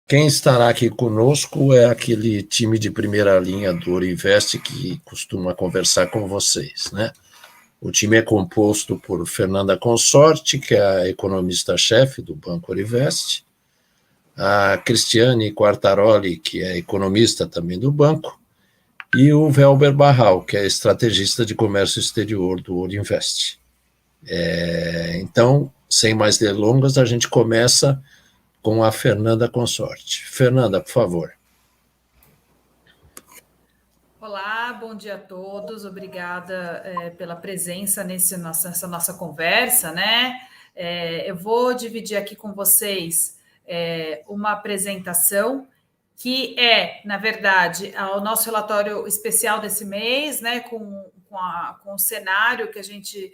Quem estará aqui conosco é aquele time de primeira linha do Orinvest que costuma conversar com vocês, né? O time é composto por Fernanda Consorte, que é a economista-chefe do Banco Orinvest, a Cristiane Quartaroli, que é economista também do banco, e o Velber Barral, que é estrategista de comércio exterior do Orinvest. Então, sem mais delongas, a gente começa com a Fernanda Consorte. Fernanda, por favor. Olá, bom dia a todos. Obrigada pela presença nessa nossa conversa, né? Eu vou dividir aqui com vocês uma apresentação que é, na verdade, o nosso relatório especial desse mês, né? Com o cenário que a gente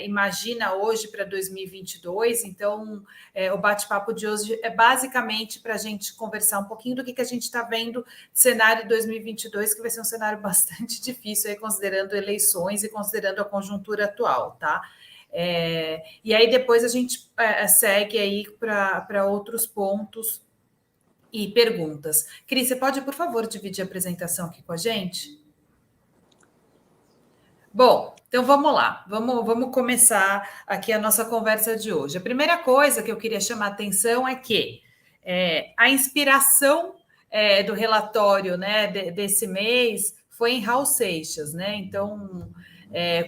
imagina hoje para 2022. Então, o bate-papo de hoje é basicamente para a gente conversar um pouquinho do que a gente está vendo cenário 2022, que vai ser um cenário bastante difícil, aí, considerando eleições e considerando a conjuntura atual, tá? E aí depois a gente segue aí para outros pontos e perguntas. Cris, você pode, por favor, dividir a apresentação aqui com a gente? Bom, então vamos lá, vamos começar aqui a nossa conversa de hoje. A primeira coisa que eu queria chamar a atenção é que a inspiração do relatório, né, desse mês foi em Raul Seixas, né? Então,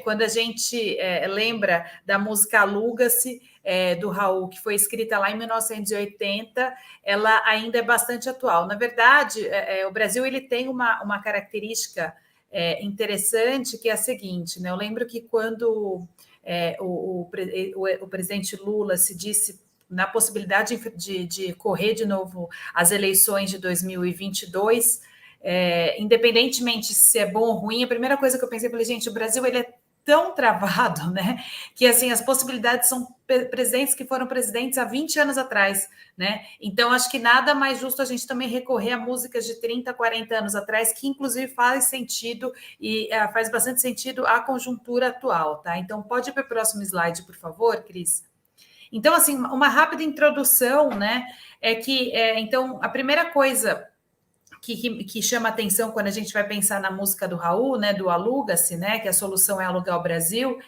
quando a gente lembra da música Aluga-se, do Raul, que foi escrita lá em 1980, ela ainda é bastante atual. Na verdade, o Brasil ele tem uma característica interessante, que é a seguinte, né? Eu lembro que quando o presidente Lula se disse na possibilidade de correr de novo as eleições de 2022, independentemente se é bom ou ruim, a primeira coisa que eu pensei, falei, gente, o Brasil ele é tão travado, né? Que assim as possibilidades são presidentes que foram presidentes há 20 anos atrás, né? Então acho que nada mais justo a gente também recorrer a músicas de 30, 40 anos atrás, que inclusive faz sentido e faz bastante sentido a conjuntura atual, tá? Então pode ir para o próximo slide, por favor, Cris. Então, assim, uma rápida introdução, né? Então, a primeira coisa que chama atenção quando a gente vai pensar na música do Raul, né, do Aluga-se, né, que a solução é alugar o Brasil,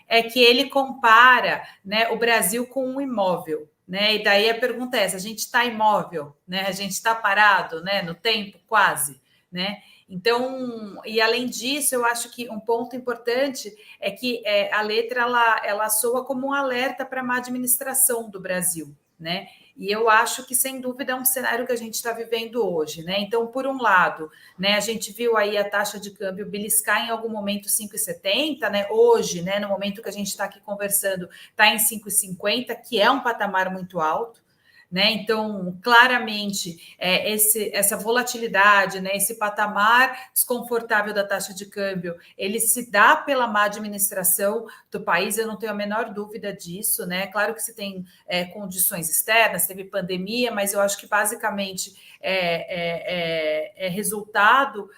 é que ele compara, né, o Brasil com um imóvel, né? E daí a pergunta é essa: a gente está imóvel, né? A gente está parado, né, no tempo, quase, né? Então, e além disso, eu acho que um ponto importante é que a letra ela soa como um alerta para a má administração do Brasil, né? E eu acho que, sem dúvida, é um cenário que a gente está vivendo hoje, né? Então, por um lado, né, a gente viu aí a taxa de câmbio beliscar em algum momento 5,70, né? Hoje, né, no momento que a gente está aqui conversando, está em 5,50, que é um patamar muito alto. Né? Então, claramente, essa volatilidade, né, esse patamar desconfortável da taxa de câmbio, ele se dá pela má administração do país, eu não tenho a menor dúvida disso. Né? Claro que se tem condições externas, teve pandemia, mas eu acho que basicamente é resultado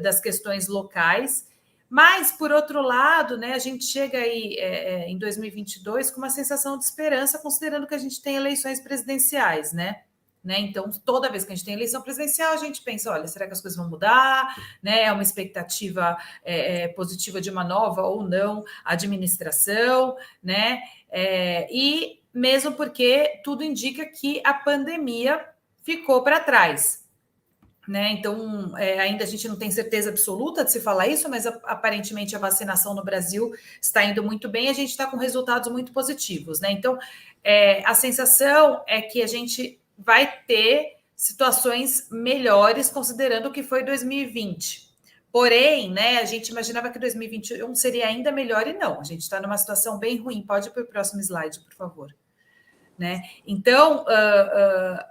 das questões locais. Mas, por outro lado, né, a gente chega aí em 2022 com uma sensação de esperança, considerando que a gente tem eleições presidenciais, né? Então, toda vez que a gente tem eleição presidencial, a gente pensa, olha, será que as coisas vão mudar? Né? É uma expectativa positiva de uma nova ou não administração, né? E mesmo porque tudo indica que a pandemia ficou para trás. Né? Então, ainda a gente não tem certeza absoluta de se falar isso, mas aparentemente a vacinação no Brasil está indo muito bem, a gente está com resultados muito positivos. Né? Então, a sensação é que a gente vai ter situações melhores, considerando o que foi 2020. Porém, né, a gente imaginava que 2021 seria ainda melhor e não. A gente está numa situação bem ruim. Pode ir para o próximo slide, por favor. Né? Então,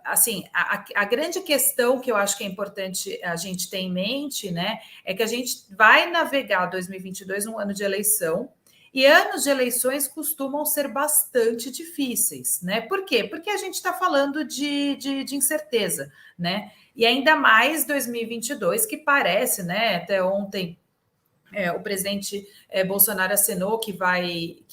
assim, a grande questão que eu acho que é importante a gente ter em mente, né, é que a gente vai navegar 2022 num ano de eleição, e anos de eleições costumam ser bastante difíceis, né? Por quê? Porque a gente está falando de incerteza, né? E ainda mais 2022, que parece, né? Até ontem o presidente Bolsonaro acenou que vai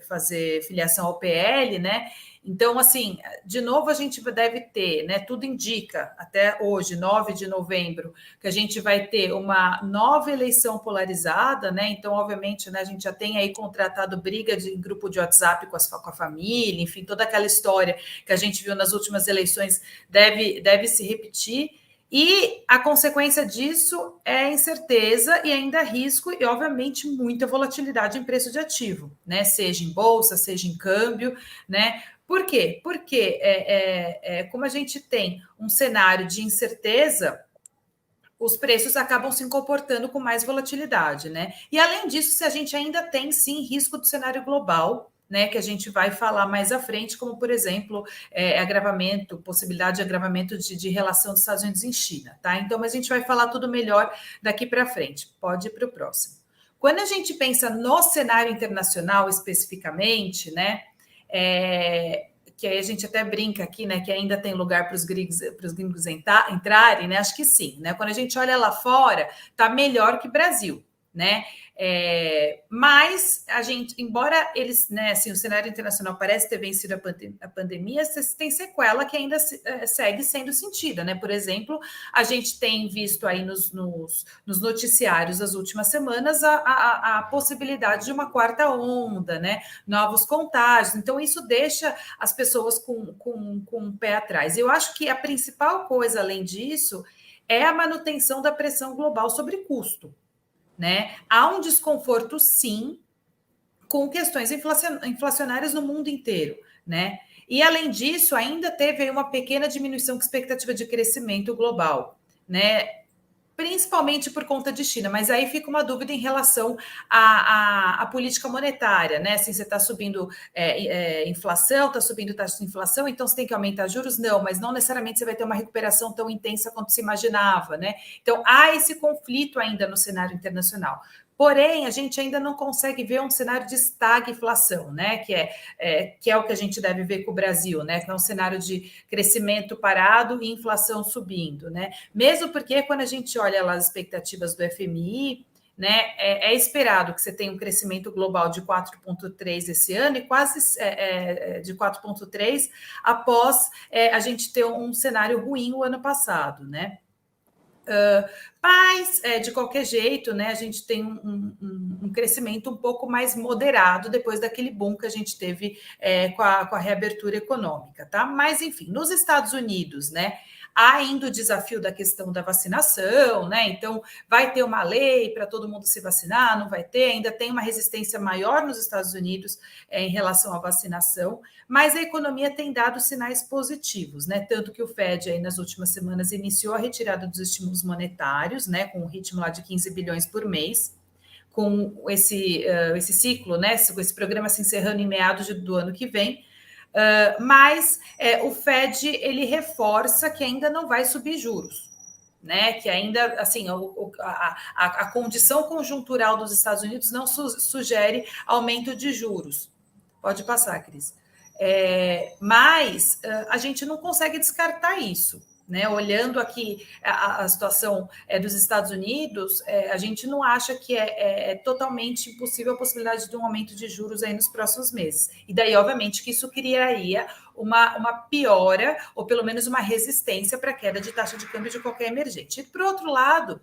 fazer filiação ao PL, né? Então, assim, de novo, a gente deve ter, né? Tudo indica, até hoje, 9 de novembro, que a gente vai ter uma nova eleição polarizada, né? Então, obviamente, né, a gente já tem aí contratado briga em grupo de WhatsApp com a família, enfim, toda aquela história que a gente viu nas últimas eleições deve se repetir. E a consequência disso é incerteza e ainda risco e, obviamente, muita volatilidade em preço de ativo, né? Seja em bolsa, seja em câmbio, né? Por quê? Porque como a gente tem um cenário de incerteza, os preços acabam se comportando com mais volatilidade, né? E além disso, se a gente ainda tem sim risco do cenário global, né, que a gente vai falar mais à frente, como por exemplo, agravamento, possibilidade de agravamento de relação dos Estados Unidos em China, tá? Então, mas a gente vai falar tudo melhor daqui para frente. Pode ir para o próximo. Quando a gente pensa no cenário internacional especificamente, né? Que aí a gente até brinca aqui, né, que ainda tem lugar para os gringos entrarem, né? Acho que sim, né? Quando a gente olha lá fora, tá melhor que Brasil, né? Mas a gente, embora eles, né, assim, o cenário internacional parece ter vencido a pandemia, tem sequela que ainda segue sendo sentida, né? Por exemplo, a gente tem visto aí nos noticiários das últimas semanas a possibilidade de uma quarta onda, né? Novos contágios. Então, isso deixa as pessoas com o pé atrás. Eu acho que a principal coisa, além disso, é a manutenção da pressão global sobre custo. Né? Há um desconforto, sim, com questões inflacionárias no mundo inteiro, né? E, além disso, ainda teve aí uma pequena diminuição de expectativa de crescimento global, né? Principalmente por conta de China, mas aí fica uma dúvida em relação à política monetária, né? Assim, você está subindo inflação, está subindo taxa de inflação, então você tem que aumentar juros? Não, mas não necessariamente você vai ter uma recuperação tão intensa quanto se imaginava, né? Então, há esse conflito ainda no cenário internacional. Porém, a gente ainda não consegue ver um cenário de estagflação, né? Que é o que a gente deve ver com o Brasil, né? Que é um cenário de crescimento parado e inflação subindo, né? Mesmo porque quando a gente olha lá as expectativas do FMI, né, é esperado que você tenha um crescimento global de 4,3 esse ano e quase de 4,3 após a gente ter um cenário ruim o ano passado, né? Mas, de qualquer jeito, né, a gente tem um crescimento um pouco mais moderado depois daquele boom que a gente teve com a reabertura econômica, tá? Mas, enfim, nos Estados Unidos, né, há ainda o desafio da questão da vacinação, né? Então, vai ter uma lei para todo mundo se vacinar, não vai ter, ainda tem uma resistência maior nos Estados Unidos em relação à vacinação, mas a economia tem dado sinais positivos, né? Tanto que o Fed aí nas últimas semanas iniciou a retirada dos estímulos monetários, né? Com um ritmo lá de 15 bilhões por mês, com esse ciclo, né? Com esse programa se encerrando em meados do ano que vem. Mas o Fed ele reforça que ainda não vai subir juros, né? Que ainda assim a condição conjuntural dos Estados Unidos não sugere aumento de juros. Pode passar, Cris. Mas a gente não consegue descartar isso. Né? Olhando aqui a situação dos Estados Unidos, a gente não acha que é totalmente impossível a possibilidade de um aumento de juros aí nos próximos meses. E daí, obviamente, que isso criaria uma piora, ou pelo menos uma resistência para a queda de taxa de câmbio de qualquer emergente. E, por outro lado,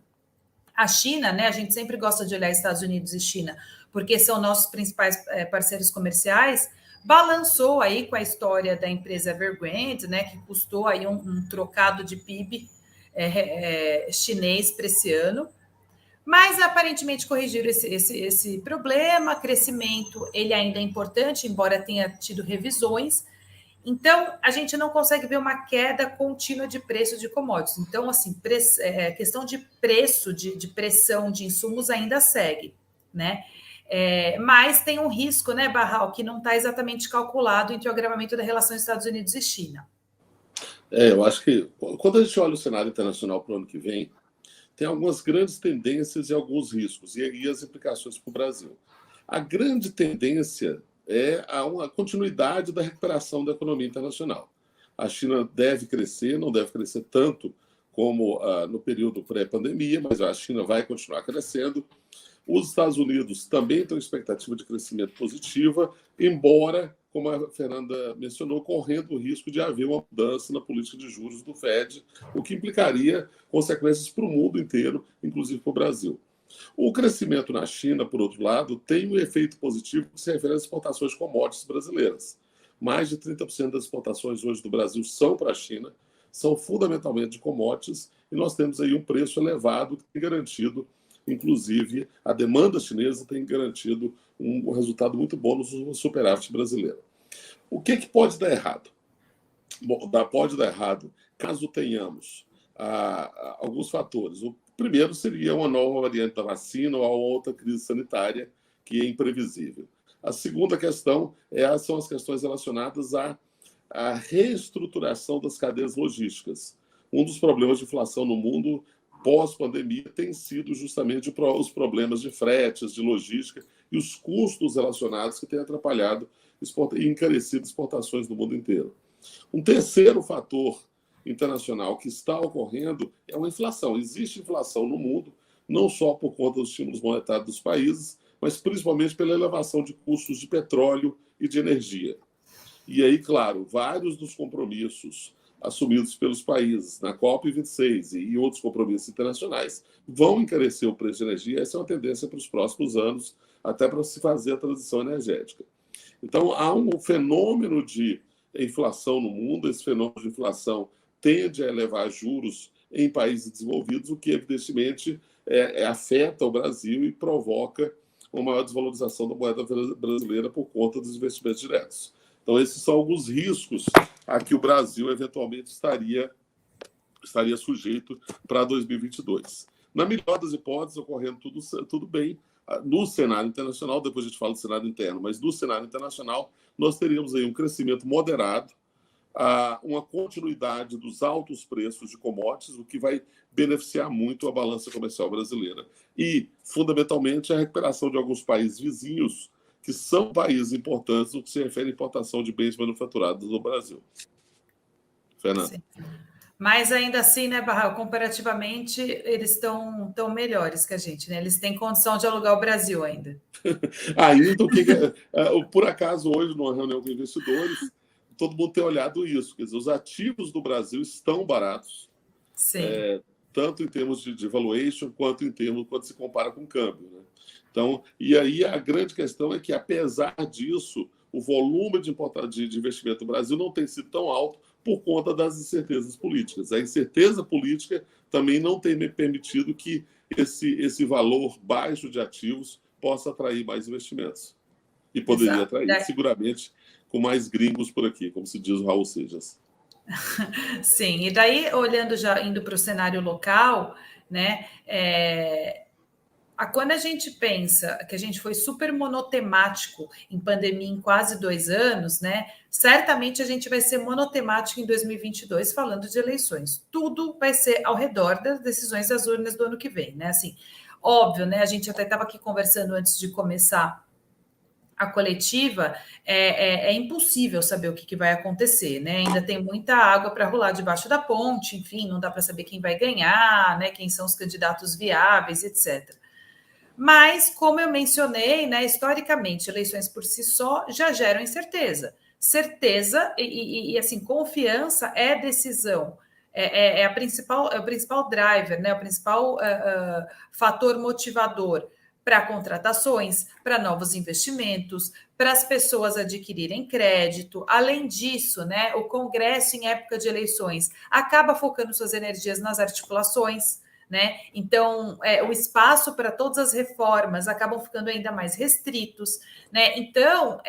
a China, né? A gente sempre gosta de olhar Estados Unidos e China, porque são nossos principais parceiros comerciais, balançou aí com a história da empresa Evergrande, né, que custou aí um trocado de PIB chinês para esse ano, mas aparentemente corrigiram esse problema, crescimento ele ainda é importante, embora tenha tido revisões, então a gente não consegue ver uma queda contínua de preço de commodities, então assim, questão de preço, de pressão de insumos ainda segue, né? Mas tem um risco, né, Barral, que não está exatamente calculado entre o agravamento da relação Estados Unidos e China. Eu acho que quando a gente olha o cenário internacional para o ano que vem, tem algumas grandes tendências e alguns riscos, e as implicações para o Brasil. A grande tendência é uma continuidade da recuperação da economia internacional. A China deve crescer, não deve crescer tanto como no período pré-pandemia, mas a China vai continuar crescendo. Os Estados Unidos também têm expectativa de crescimento positiva, embora, como a Fernanda mencionou, correndo o risco de haver uma mudança na política de juros do Fed, o que implicaria consequências para o mundo inteiro, inclusive para o Brasil. O crescimento na China, por outro lado, tem um efeito positivo que se refere às exportações de commodities brasileiras. Mais de 30% das exportações hoje do Brasil são para a China, são fundamentalmente de commodities, e nós temos aí um preço elevado que tem garantido, inclusive, a demanda chinesa tem garantido um resultado muito bom no superávit brasileiro. O que pode dar errado? Bom, pode dar errado caso tenhamos alguns fatores. O primeiro seria uma nova variante da vacina ou outra crise sanitária que é imprevisível. A segunda questão são as questões relacionadas à reestruturação das cadeias logísticas. Um dos problemas de inflação no mundo pós-pandemia tem sido justamente os problemas de fretes, de logística e os custos relacionados que têm atrapalhado e encarecido exportações no mundo inteiro. Um terceiro fator internacional que está ocorrendo é uma inflação. Existe inflação no mundo, não só por conta dos estímulos monetários dos países, mas principalmente pela elevação de custos de petróleo e de energia. E aí, claro, vários dos compromissos assumidos pelos países na COP26 e outros compromissos internacionais vão encarecer o preço de energia. Essa é uma tendência para os próximos anos, até para se fazer a transição energética. Então, há um fenômeno de inflação no mundo. Esse fenômeno de inflação tende a elevar juros em países desenvolvidos, o que, evidentemente, afeta o Brasil e provoca uma maior desvalorização da moeda brasileira por conta dos investimentos diretos. Então, esses são alguns riscos a que o Brasil, eventualmente, estaria sujeito para 2022. Na melhor das hipóteses, ocorrendo tudo bem, no cenário internacional, depois a gente fala do cenário interno, mas no cenário internacional, nós teríamos aí um crescimento moderado, uma continuidade dos altos preços de commodities, o que vai beneficiar muito a balança comercial brasileira. E, fundamentalmente, a recuperação de alguns países vizinhos, que são países importantes no que se refere à importação de bens manufaturados no Brasil. Fernanda. Sim. Mas ainda assim, né, Barral, comparativamente, eles estão tão melhores que a gente, né? Eles têm condição de alugar o Brasil ainda. Então, por acaso, hoje, numa reunião com investidores, todo mundo tem olhado isso. Quer dizer, os ativos do Brasil estão baratos, tanto em termos de valuation, quanto em termos quando se compara com o câmbio, né? Então, e aí a grande questão é que, apesar disso, o volume de investimento no Brasil não tem sido tão alto por conta das incertezas políticas. A incerteza política também não tem permitido que esse valor baixo de ativos possa atrair mais investimentos. E poderia atrair, seguramente, com mais gringos por aqui, como se diz o Raul Seixas. Sim, e daí, olhando já, indo para o cenário local, né, quando a gente pensa que a gente foi super monotemático em pandemia em quase 2 anos, né? Certamente a gente vai ser monotemático em 2022 falando de eleições. Tudo vai ser ao redor das decisões das urnas do ano que vem, né? Assim, óbvio, né? A gente até estava aqui conversando antes de começar a coletiva, é impossível saber o que vai acontecer, né? Ainda tem muita água para rolar debaixo da ponte, enfim, não dá para saber quem vai ganhar, né? Quem são os candidatos viáveis, etc. Mas, como eu mencionei, né, historicamente, eleições por si só já geram incerteza. Certeza e assim, confiança é decisão, é o principal driver, né, o principal fator motivador para contratações, para novos investimentos, para as pessoas adquirirem crédito. Além disso, né, o Congresso, em época de eleições, acaba focando suas energias nas articulações, né? Então, o espaço para todas as reformas acabam ficando ainda mais restritos, né? Então,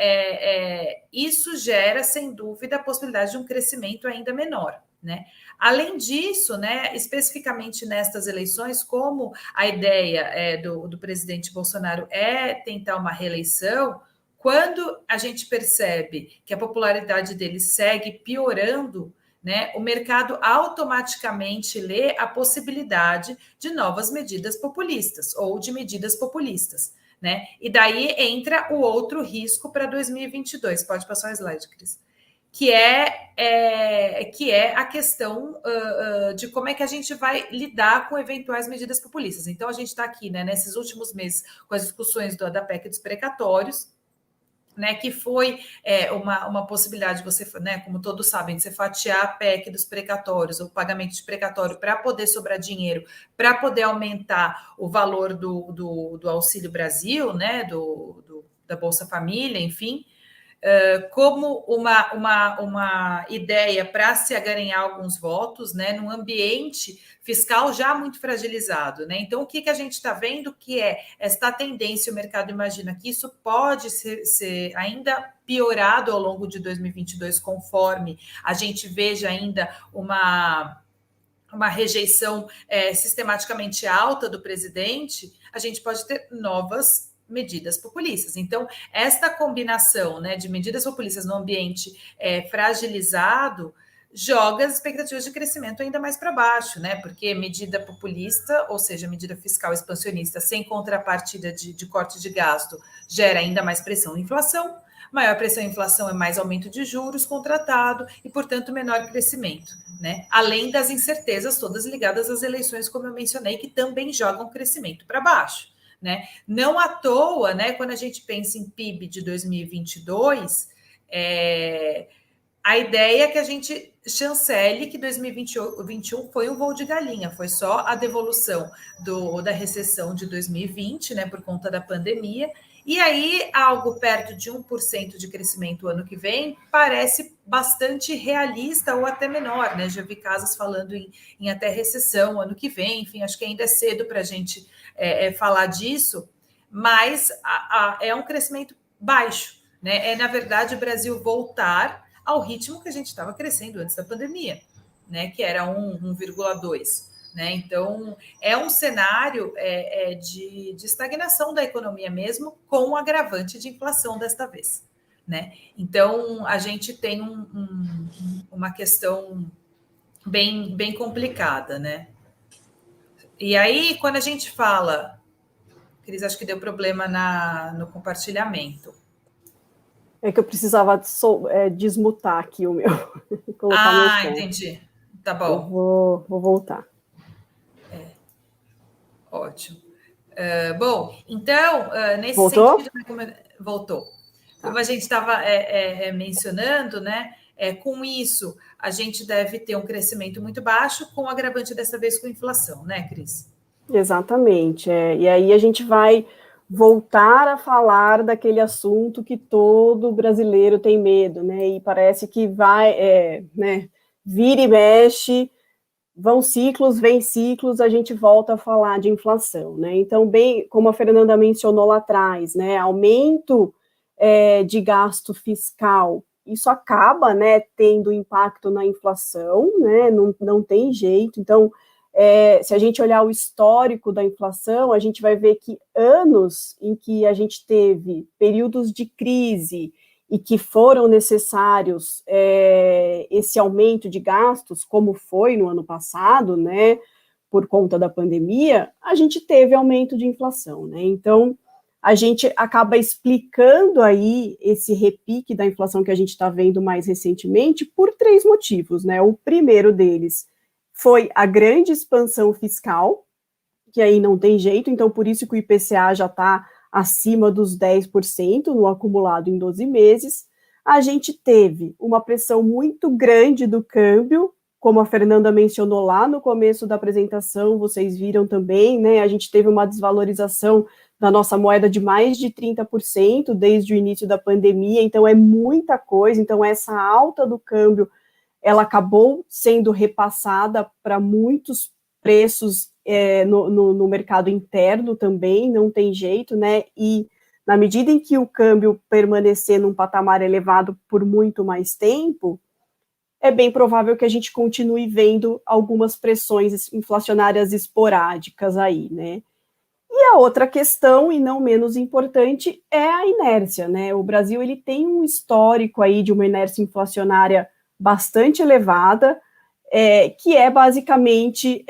isso gera, sem dúvida, a possibilidade de um crescimento ainda menor, né? Além disso, né, especificamente nestas eleições, como a ideia do presidente Bolsonaro é tentar uma reeleição, quando a gente percebe que a popularidade dele segue piorando, né, o mercado automaticamente lê a possibilidade de novas medidas populistas ou de medidas populistas, né? E daí entra o outro risco para 2022. Pode passar o slide, Cris. que é a questão de como é que a gente vai lidar com eventuais medidas populistas. Então, a gente está aqui, né, nesses últimos meses, com as discussões da PEC dos precatórios, né, que foi uma possibilidade, você, né, como todos sabem, de você fatiar a PEC dos precatórios, o pagamento de precatório, para poder sobrar dinheiro, para poder aumentar o valor do Auxílio Brasil, né, da Bolsa Família, enfim, como uma ideia para se ganhar alguns votos, né, num ambiente fiscal já muito fragilizado, né? Então, o que a gente está vendo que é esta tendência, o mercado imagina que isso pode ser ainda piorado ao longo de 2022, conforme a gente veja ainda uma rejeição sistematicamente alta do presidente, a gente pode ter novas medidas populistas. Então, esta combinação, né, de medidas populistas no ambiente fragilizado joga as expectativas de crescimento ainda mais para baixo, né? Porque medida populista, ou seja, medida fiscal expansionista sem contrapartida de corte de gasto, gera ainda mais pressão na inflação. Maior pressão em inflação é mais aumento de juros contratado e, portanto, menor crescimento, né? Além das incertezas todas ligadas às eleições, como eu mencionei, que também jogam crescimento para baixo, né? Não à toa, né, quando a gente pensa em PIB de 2022, a ideia é que a gente chancele que 2021 foi um voo de galinha, foi só a devolução da recessão de 2020, né, por conta da pandemia, e aí algo perto de 1% de crescimento ano que vem parece bastante realista ou até menor, né? Já vi casas falando em até recessão ano que vem, enfim, acho que ainda é cedo para a gente falar disso, mas é um crescimento baixo, né? Na verdade, o Brasil voltar ao ritmo que a gente estava crescendo antes da pandemia, né? Que era 1,2%. Né? Então, é um cenário de estagnação da economia mesmo, com o agravante de inflação desta vez. Né? Então, a gente tem uma questão bem complicada. Né? E aí, quando a gente fala... Cris, acho que deu problema no compartilhamento. É que eu precisava desmutar aqui o meu. Colocar meu som. Entendi. Tá bom. Eu vou voltar. Ótimo. Bom, então, nesse Voltou? sentido... Voltou. Como a gente estava mencionando, né? Com isso, a gente deve ter um crescimento muito baixo, com o agravante dessa vez com inflação, né, Cris? Exatamente. E aí a gente vai voltar a falar daquele assunto que todo brasileiro tem medo, né? E parece que vai, né? Vira e mexe, vão ciclos, vem ciclos, a gente volta a falar de inflação, né? Então, bem, como a Fernanda mencionou lá atrás, né? Aumento de gasto fiscal, isso acaba, né, tendo impacto na inflação, né? Não tem jeito. Então, se a gente olhar o histórico da inflação, a gente vai ver que anos em que a gente teve períodos de crise e que foram necessários esse aumento de gastos, como foi no ano passado, né, por conta da pandemia, a gente teve aumento de inflação, né? Então, a gente acaba explicando aí esse repique da inflação que a gente está vendo mais recentemente por 3 motivos, né? O primeiro deles foi a grande expansão fiscal, que aí não tem jeito, então por isso que o IPCA já está acima dos 10% no acumulado em 12 meses. A gente teve uma pressão muito grande do câmbio, como a Fernanda mencionou lá no começo da apresentação, vocês viram também, né? A gente teve uma desvalorização da nossa moeda de mais de 30% desde o início da pandemia, então é muita coisa. Então essa alta do câmbio, ela acabou sendo repassada para muitos preços no mercado interno também, não tem jeito, né? E na medida em que o câmbio permanecer num patamar elevado por muito mais tempo, é bem provável que a gente continue vendo algumas pressões inflacionárias esporádicas aí, né? E a outra questão, e não menos importante, é a inércia, né? O Brasil, ele tem um histórico aí de uma inércia inflacionária bastante elevada, que é basicamente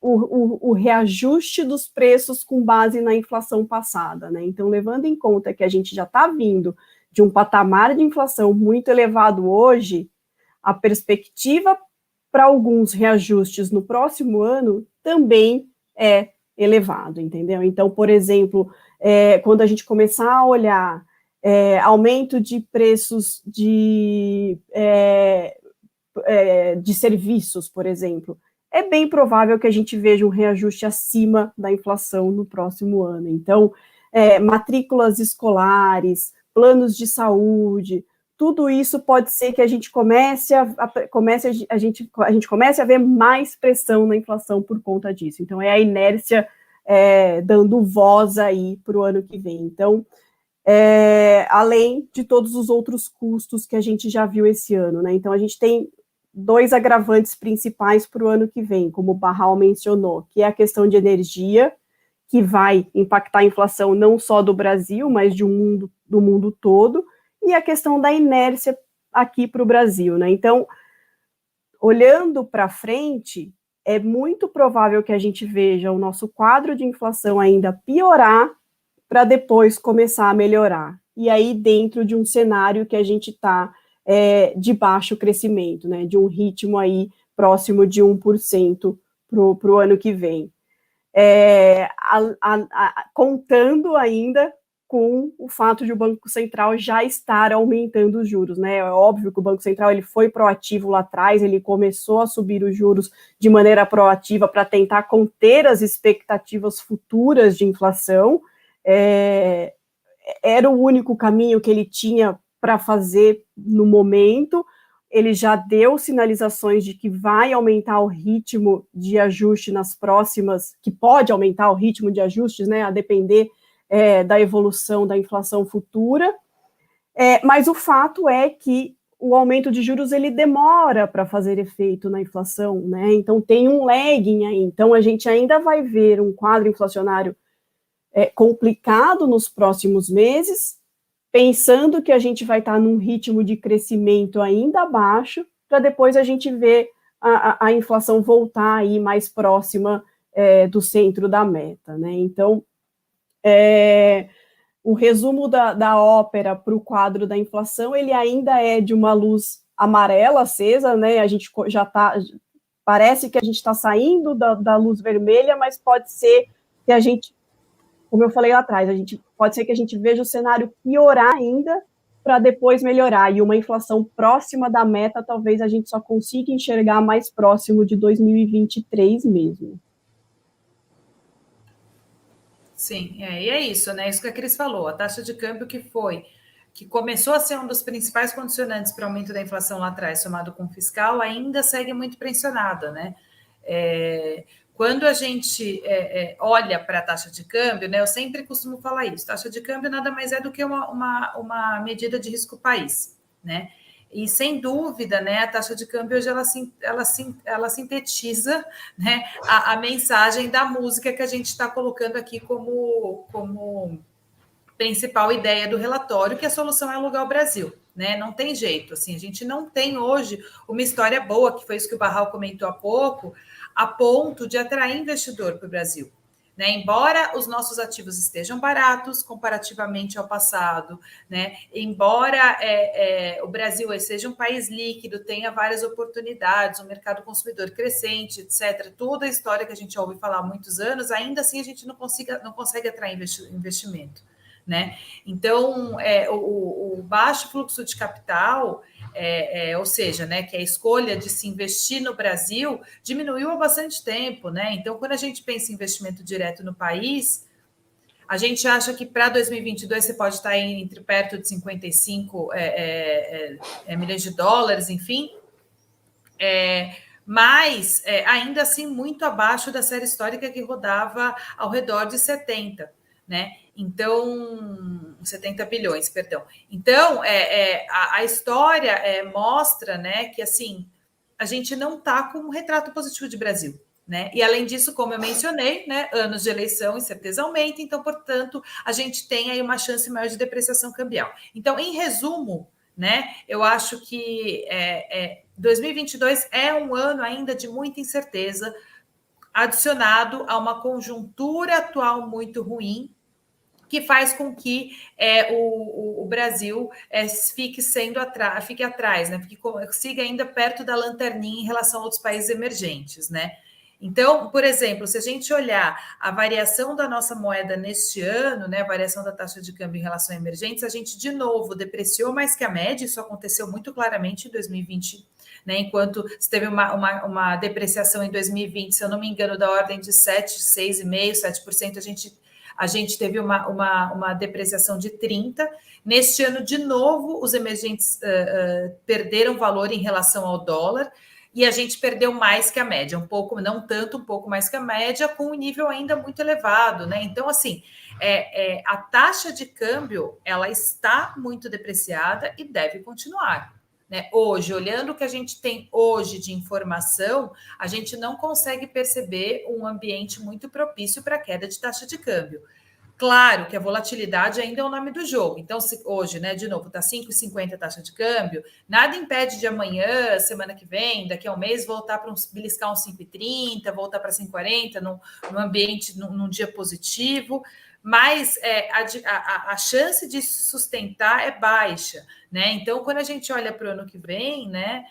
o reajuste dos preços com base na inflação passada, né? Então, levando em conta que a gente já está vindo de um patamar de inflação muito elevado hoje, a perspectiva para alguns reajustes no próximo ano também é elevado, entendeu? Então, por exemplo, quando a gente começar a olhar aumento de preços de serviços, por exemplo, é bem provável que a gente veja um reajuste acima da inflação no próximo ano. Então, matrículas escolares, planos de saúde, tudo isso pode ser que a gente comece a ver mais pressão na inflação por conta disso. Então, é a inércia dando voz aí para o ano que vem. Então, além de todos os outros custos que a gente já viu esse ano, né? Então, a gente tem 2 agravantes principais para o ano que vem, como o Barral mencionou, que é a questão de energia, que vai impactar a inflação não só do Brasil, mas do mundo todo, e a questão da inércia aqui para o Brasil, né? Então, olhando para frente, é muito provável que a gente veja o nosso quadro de inflação ainda piorar para depois começar a melhorar. E aí, dentro de um cenário que a gente está de baixo crescimento, né? De um ritmo aí próximo de 1% para o ano que vem. Contando ainda com o fato de o Banco Central já estar aumentando os juros, né? É óbvio que o Banco Central ele foi proativo lá atrás, ele começou a subir os juros de maneira proativa para tentar conter as expectativas futuras de inflação. Era o único caminho que ele tinha para fazer no momento. Ele já deu sinalizações de que vai aumentar o ritmo de ajuste nas próximas, que pode aumentar o ritmo de ajustes, né, a depender da evolução da inflação futura, mas o fato é que o aumento de juros ele demora para fazer efeito na inflação, né, então tem um lagging aí, então a gente ainda vai ver um quadro inflacionário complicado nos próximos meses, pensando que a gente vai estar num ritmo de crescimento ainda baixo, para depois a gente ver a inflação voltar aí mais próxima do centro da meta, né? Então, o resumo da ópera para o quadro da inflação, ele ainda é de uma luz amarela acesa, né? A gente já está, parece que a gente está saindo da luz vermelha, mas pode ser que a gente, como eu falei lá atrás, pode ser que a gente veja o cenário piorar ainda para depois melhorar, e uma inflação próxima da meta, talvez a gente só consiga enxergar mais próximo de 2023 mesmo. Sim, e é isso, né? Isso que a Cris falou, a taxa de câmbio que começou a ser um dos principais condicionantes para o aumento da inflação lá atrás, somado com o fiscal, ainda segue muito pressionada, né? Quando a gente olha para a taxa de câmbio, né, eu sempre costumo falar isso, taxa de câmbio nada mais é do que uma medida de risco país, né? E sem dúvida, né, a taxa de câmbio hoje ela sintetiza, né, a mensagem da música que a gente está colocando aqui como principal ideia do relatório, que a solução é alugar o Brasil, né? Não tem jeito, assim, a gente não tem hoje uma história boa, que foi isso que o Barral comentou há pouco, a ponto de atrair investidor para o Brasil, né? Embora os nossos ativos estejam baratos comparativamente ao passado, né? Embora o Brasil seja um país líquido, tenha várias oportunidades, um mercado consumidor crescente, etc., toda a história que a gente ouve falar há muitos anos, ainda assim a gente não consegue atrair investimento, né? Então, o baixo fluxo de capital, ou seja, né, que a escolha de se investir no Brasil diminuiu há bastante tempo, né? Então, quando a gente pensa em investimento direto no país, a gente acha que para 2022 você pode estar entre perto de 55 milhões de dólares, enfim, mas ainda assim muito abaixo da série histórica que rodava ao redor de 70, né? Então, 70 bilhões, perdão. Então, a história mostra, né, que assim, a gente não está com um retrato positivo de Brasil, né? E além disso, como eu mencionei, né, anos de eleição, incerteza aumenta, então, portanto, a gente tem aí uma chance maior de depreciação cambial. Então, em resumo, né, eu acho que 2022 é um ano ainda de muita incerteza, adicionado a uma conjuntura atual muito ruim, que faz com que o Brasil fique atrás, né? Siga ainda perto da lanterninha em relação a outros países emergentes, né? Então, por exemplo, se a gente olhar a variação da nossa moeda neste ano, né, a variação da taxa de câmbio em relação a emergentes, a gente, de novo, depreciou mais que a média, isso aconteceu muito claramente em 2020, né, enquanto teve uma depreciação em 2020, se eu não me engano, da ordem de 7, 6,5%, 7%, a gente teve uma depreciação de 30%. Neste ano, de novo, os emergentes perderam valor em relação ao dólar, e a gente perdeu mais que a média, um pouco, não tanto, um pouco mais que a média, com um nível ainda muito elevado, né? Então, assim, a taxa de câmbio, ela está muito depreciada e deve continuar, né? Hoje, olhando o que a gente tem hoje de informação, a gente não consegue perceber um ambiente muito propício para a queda de taxa de câmbio. Claro que a volatilidade ainda é o nome do jogo. Então, se hoje, né, de novo, está 5,50 a taxa de câmbio, nada impede de amanhã, semana que vem, daqui a um mês, voltar para beliscar uns 5,30, voltar para 5,40, num ambiente, num dia positivo, mas a chance de se sustentar é baixa, né? Então, quando a gente olha para o ano que vem, né,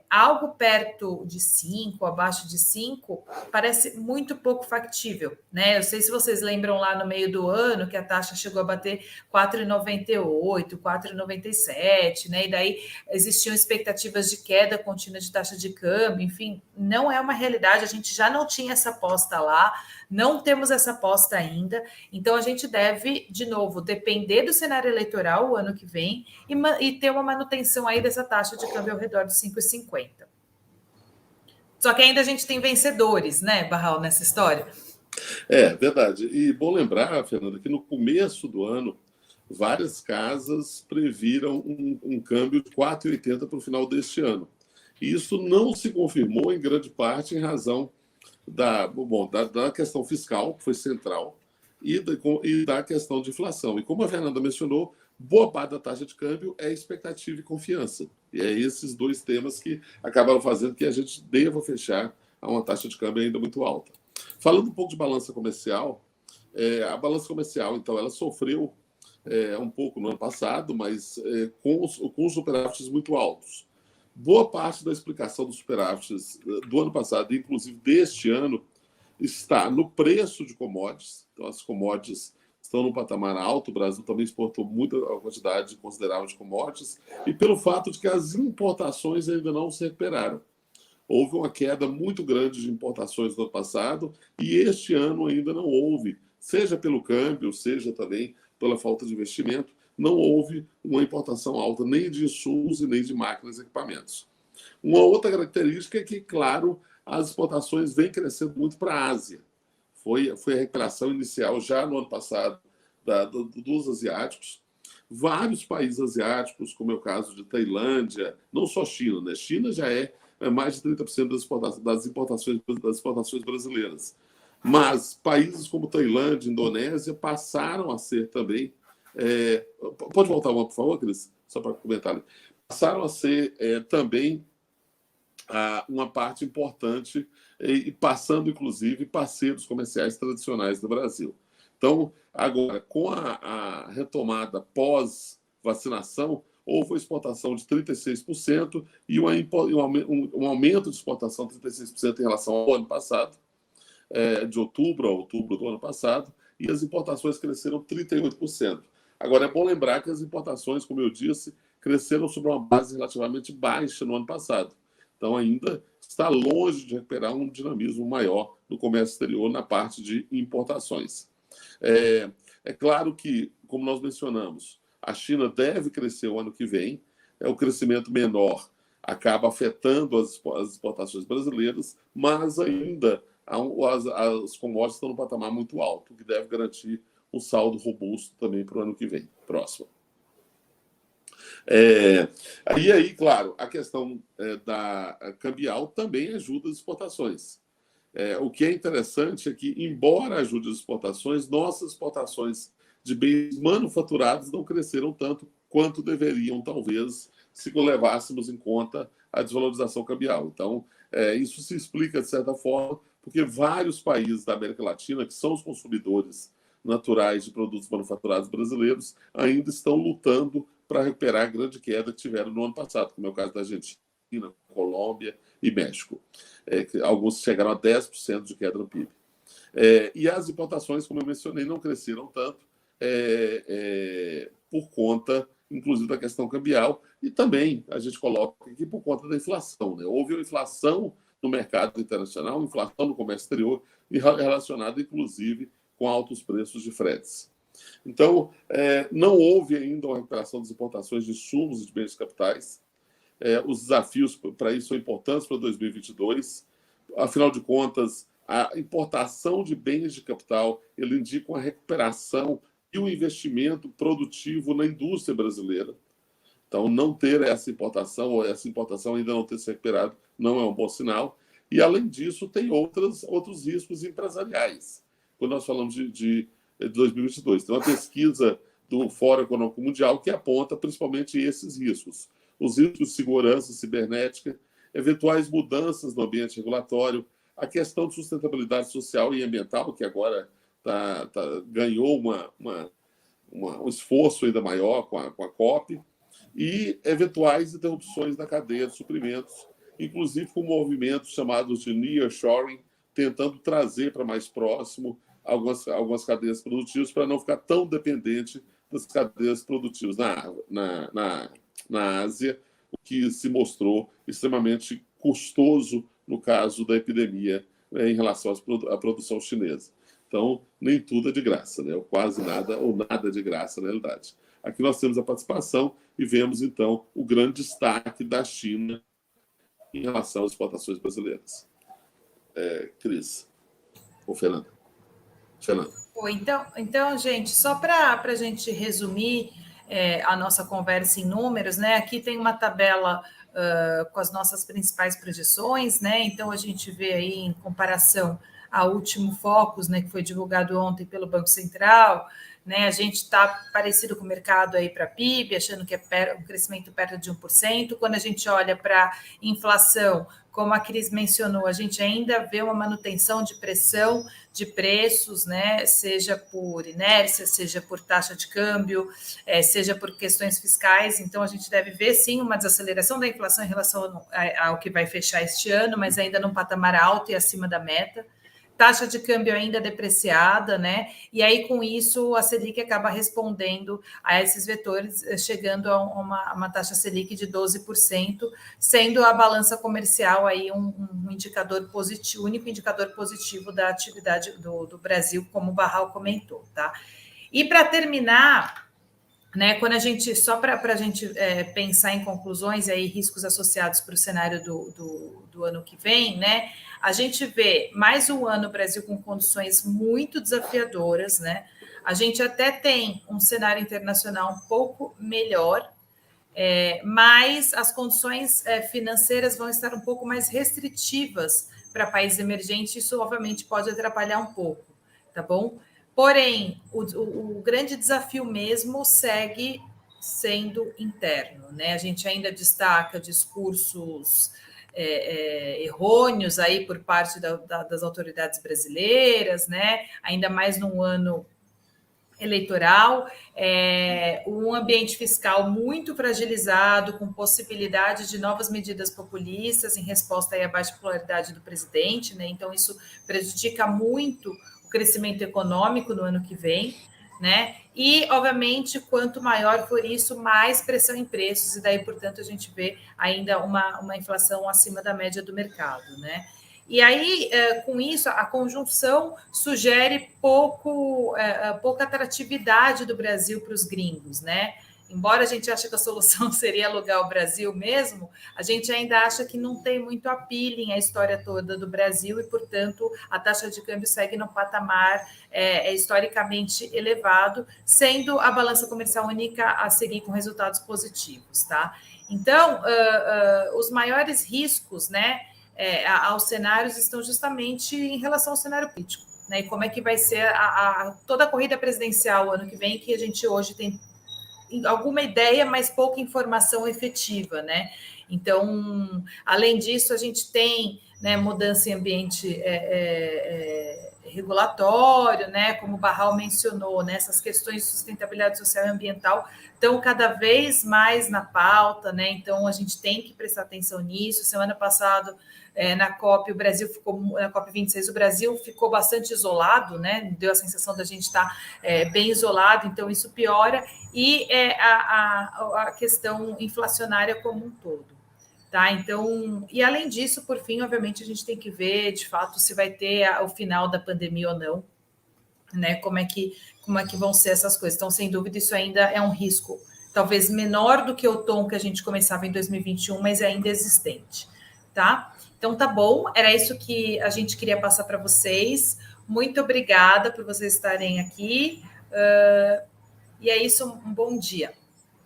algo perto de 5, abaixo de 5, parece muito pouco factível, né? Eu sei se vocês lembram lá no meio do ano que a taxa chegou a bater 4,98, 4,97, né? E daí existiam expectativas de queda contínua de taxa de câmbio, enfim, não é uma realidade, a gente já não tinha essa aposta lá, não temos essa aposta ainda, então a gente deve, de novo, depender do cenário eleitoral o ano que vem e ter uma manutenção aí dessa taxa de câmbio ao redor de 5,50. Só que ainda a gente tem vencedores, né, Barral, nessa história? É verdade. E bom lembrar, Fernanda, que no começo do ano, várias casas previram um câmbio de 4,80 para o final deste ano. E isso não se confirmou em grande parte em razão da questão fiscal, que foi central, e da questão de inflação. E como a Fernanda mencionou, boa parte da taxa de câmbio é expectativa e confiança. E é esses dois temas que acabaram fazendo que a gente deva fechar a uma taxa de câmbio ainda muito alta. Falando um pouco de balança comercial, a balança comercial, então, ela sofreu um pouco no ano passado, mas com os superávites muito altos. Boa parte da explicação dos superávites do ano passado, inclusive deste ano, está no preço de commodities. Então, as commodities estão num patamar alto. O Brasil também exportou muita quantidade considerável de commodities, e pelo fato de que as importações ainda não se recuperaram. Houve uma queda muito grande de importações no ano passado, e este ano ainda não houve, seja pelo câmbio, seja também pela falta de investimento, não houve uma importação alta nem de insumos e nem de máquinas e equipamentos. Uma outra característica é que, claro, as exportações vêm crescendo muito para a Ásia. Foi a recuperação inicial já no ano passado dos asiáticos. Vários países asiáticos, como é o caso de Tailândia, não só China, né? China já é mais de 30% das exportações brasileiras. Mas países como Tailândia e Indonésia passaram a ser também... pode voltar uma, por favor, Cris? Só para comentar ali. Passaram a ser também uma parte importante e passando, inclusive, parceiros comerciais tradicionais do Brasil. Então, agora, com a retomada pós-vacinação, houve uma exportação de 36% e um aumento de exportação de 36% em relação ao ano passado, de outubro a outubro do ano passado, e as importações cresceram 38%. Agora, é bom lembrar que as importações, como eu disse, cresceram sobre uma base relativamente baixa no ano passado. Então, ainda está longe de recuperar um dinamismo maior no comércio exterior na parte de importações. É claro que, como nós mencionamos, a China deve crescer o ano que vem. O crescimento menor acaba afetando as exportações brasileiras, mas ainda as commodities estão num patamar muito alto, que deve garantir um saldo robusto também para o ano que vem, próximo. E aí, claro, a questão da cambial também ajuda as exportações. O que é interessante é que, embora ajude as exportações, nossas exportações de bens manufaturados não cresceram tanto quanto deveriam, talvez, se levássemos em conta a desvalorização cambial. Então, isso se explica, de certa forma, porque vários países da América Latina, que são os consumidores naturais de produtos manufaturados brasileiros ainda estão lutando para recuperar a grande queda que tiveram no ano passado, como é o caso da Argentina, Colômbia e México. Alguns chegaram a 10% de queda no PIB. E as importações, como eu mencionei, não cresceram tanto por conta, inclusive, da questão cambial, e também a gente coloca aqui por conta da inflação, né? Houve uma inflação no mercado internacional, inflação no comércio exterior, e relacionada, inclusive, com altos preços de fretes. Então, não houve ainda uma recuperação das importações de insumos e de bens capitais. Os desafios para isso são importantes para 2022. Afinal de contas, a importação de bens de capital ele indica uma recuperação e um investimento produtivo na indústria brasileira. Então, não ter essa importação, ou essa importação ainda não ter se recuperado, não é um bom sinal. E, além disso, tem outros riscos empresariais. Quando nós falamos de 2022, tem uma pesquisa do Fórum Econômico Mundial que aponta principalmente esses riscos. Os riscos de segurança cibernética, eventuais mudanças no ambiente regulatório, a questão de sustentabilidade social e ambiental, que agora ganhou um esforço ainda maior com a COP, e eventuais interrupções na cadeia de suprimentos, inclusive com movimentos chamados de nearshoring, tentando trazer para mais próximo algumas cadeias produtivas para não ficar tão dependente das cadeias produtivas na Ásia, o que se mostrou extremamente custoso no caso da epidemia, em relação à produção chinesa. Então, nem tudo é de graça, né? Ou quase nada, ou nada de graça, na realidade. Aqui nós temos a participação e vemos, então, o grande destaque da China em relação às exportações brasileiras. Cris. Ou Fernanda. Então, gente, só para a gente resumir a nossa conversa em números, né? Aqui tem uma tabela com as nossas principais projeções, né? Então, a gente vê aí, em comparação ao último Focus, né, que foi divulgado ontem pelo Banco Central, né? A gente está parecido com o mercado aí para PIB, achando que é um crescimento perto de 1%. Quando a gente olha para inflação, como a Cris mencionou, a gente ainda vê uma manutenção de pressão de preços, né? Seja por inércia, seja por taxa de câmbio, seja por questões fiscais. Então, a gente deve ver, sim, uma desaceleração da inflação em relação ao que vai fechar este ano, mas ainda num patamar alto e acima da meta. Taxa de câmbio ainda depreciada, né? E aí, com isso, a Selic acaba respondendo a esses vetores, chegando a uma taxa Selic de 12%, sendo a balança comercial aí um indicador positivo, único indicador positivo da atividade do Brasil, como o Barral comentou, tá? E para terminar, né, quando a gente, só para a gente pensar em conclusões e aí riscos associados para o cenário do ano que vem, né? A gente vê mais um ano o Brasil com condições muito desafiadoras, né? A gente até tem um cenário internacional um pouco melhor, mas as condições financeiras vão estar um pouco mais restritivas para países emergentes, isso obviamente pode atrapalhar um pouco, tá bom? Porém, o grande desafio mesmo segue sendo interno, né? A gente ainda destaca discursos errôneos aí por parte das autoridades brasileiras, né? Ainda mais num ano eleitoral, um ambiente fiscal muito fragilizado, com possibilidade de novas medidas populistas em resposta aí à baixa popularidade do presidente, né? Então, isso prejudica muito o crescimento econômico no ano que vem, né? E, obviamente, quanto maior for isso, mais pressão em preços, e daí, portanto, a gente vê ainda uma inflação acima da média do mercado, né? E aí, com isso, a conjunção sugere pouca atratividade do Brasil para os gringos, né? Embora a gente ache que a solução seria alugar o Brasil mesmo, a gente ainda acha que não tem muito appealing a história toda do Brasil e, portanto, a taxa de câmbio segue num patamar historicamente elevado, sendo a balança comercial única a seguir com resultados positivos, tá? Então, os maiores riscos, né, aos cenários estão justamente em relação ao cenário político, né? E como é que vai ser toda a corrida presidencial ano que vem, que a gente hoje tem alguma ideia, mas pouca informação efetiva, né? Então, além disso, a gente tem, né, mudança em ambiente regulatório, né, como o Barral mencionou, né, essas questões de sustentabilidade social e ambiental estão cada vez mais na pauta, né, então a gente tem que prestar atenção nisso. Semana passada, na COP, na COP26, o Brasil ficou bastante isolado, né, deu a sensação da gente estar bem isolado, então isso piora, e a questão inflacionária como um todo. Tá, então, e além disso, por fim, obviamente, a gente tem que ver, de fato, se vai ter o final da pandemia ou não, né? Como é que vão ser essas coisas. Então, sem dúvida, isso ainda é um risco, talvez menor do que o tom que a gente começava em 2021, mas é ainda existente, tá? Então, tá bom, era isso que a gente queria passar para vocês. Muito obrigada por vocês estarem aqui. E é isso, um bom dia.